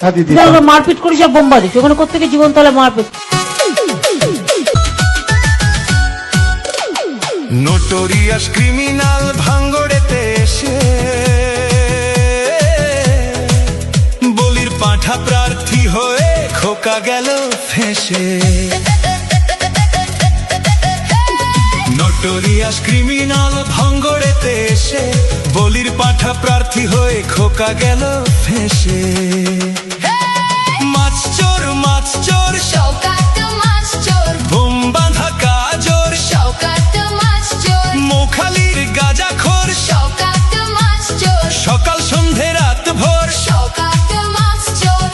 মারপিট করিস আর বোম্বা দিস, ওখানে কোথেকে জীবনতলা মারপিট। নোটোরিয়াস ক্রিমিনাল ভাঙ্গড়েতে এসে বলির পাঁঠা প্রার্থী হয়ে খোকা গেল ফেঁসে। নোটোরিয়াস ক্রিমিনাল ভাঙ্গড়েতে এসে বলির পাঁঠা প্রার্থী হয়ে খোকা গেল ফেঁসে। মাছ চোর মাছ চোর শওকাত মাছ চোর, বোম বাঁধা কাজোর শওকাত মাছ চোর, মোখালির গাঁজাখোর শওকাত মাছ চোর, সকাল সন্ধে রাত ভোর শওকাত মাছ চোর।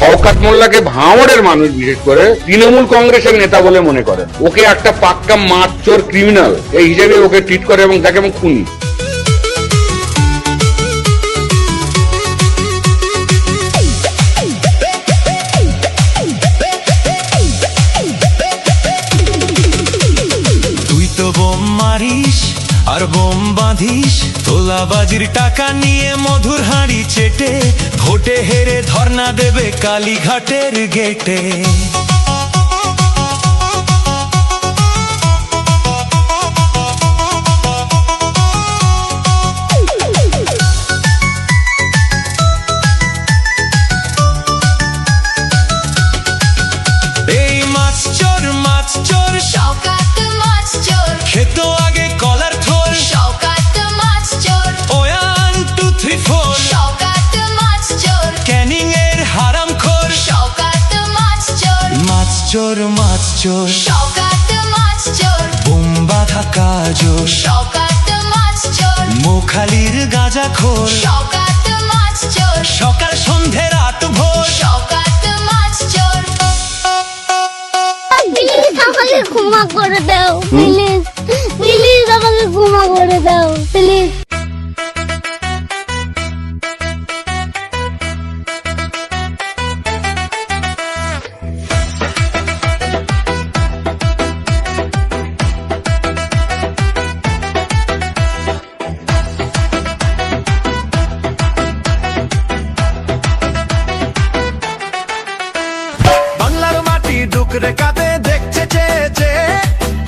শওকত মোল্লাকে ভাঙড়ের মানুষ বিশেষ করে তৃণমূল কংগ্রেসের নেতা বলে মনে করেন। ওকে একটা পাক্কা মাছ চোর ক্রিমিনাল এই হিসেবে ওকে ট্রিট করে এবং তাকে খুনি। তুই তো বোম মারিস আর বোম বাঁধিস, তোলাবাজির টাকা নিয়ে মধুর হাঁড়ি চেটে ভোটে হেরে ধর্ণা দেবে কালীঘাটের গেটে। এই মাছ চোর শওকাত মাছ চোর, খেত আগে কলার থোল শওকাত মাছ চোর, 1 2 3 4 শওকাত মাছ চোর, ক্যানিং এর হারামখোর শওকাত মাছ চোর, মাছ চোর শওকাত মাছ চোর, বোম বাঁধা কাজোর শওকাত মাছ চোর, মোখালির গাঁজাখোর শওকাত মাছ চোর, সকাল সন্ধে রাত ভোর শওকাত মাছ চোর। প্লিজ আমাকে ক্ষমা করে দাও, প্লিজ প্লিজ আমাকে ক্ষমা করে দাও, প্লিজ। বাংলার মাটি ডুকরে কাঁদে দেখছে চেয়েছে,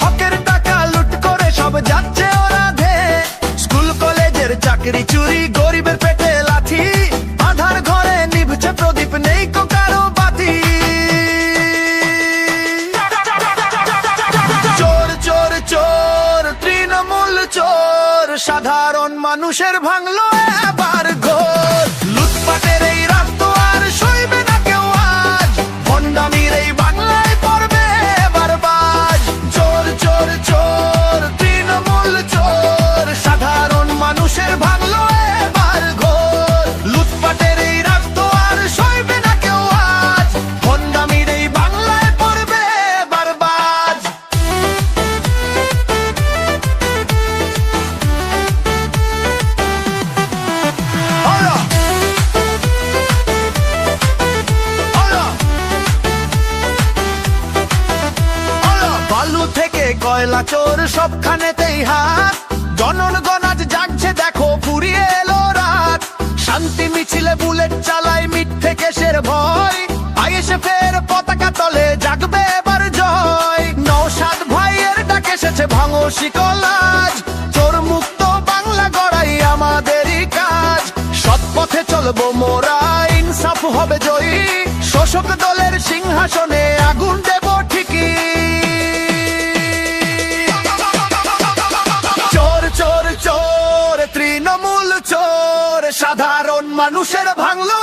হকের টাকা লুট করে সব যাচ্ছে ওরা ধে। স্কুল কলেজের চাকরি চুরি, গরিবের পেটে লাথি, আধার ঘরে নিভছে প্রদীপ, নেই কো কারো বাতি। চোর চোর চোর তৃণমূল চোর, সাধারণ মানুষের ভাঙলো এবার ঘোর। লুটপাটের এই রাত তো আর সইবে না কেউ আজ, ভণ্ডামির এই বাংলায় পড়বে এবার বাজ। চোর চোর চোর তৃণমূল চোর, সাধারণ মানুষের ভাঙলো এবার ঘোর। লুটপাটের এই রাত তো আর সইবে না কেউ আজ, ভণ্ডামির এই বাংলায় পড়বে এবার বাজ। বালু থেকে কয়লা চোর সবখানেতেই হাত, জনগণ আজ জাগছে দেখো ফুরিয়ে এলো রাত। শান্তি মিছিলে বুলেট চালায় মিথ্যে কেসের ভয়, আইএসএ ফের পতাকা তলে জাগবে এবার জয়। নওশাদ ভাইয়ের ডাক এসেছে ভাঙো শিকলাজ, চোর মুক্ত বাংলা গড়াই আমাদেরই কাজ। সৎ পথে চলবো মোরা, ইনসাফ হবে জয়ী, শোষক দলের সিংহাসনে আগুন দেব ঠিকই। চোর চোর চোর তৃণমূল চোর, সাধারণ মানুষের ভাঙলো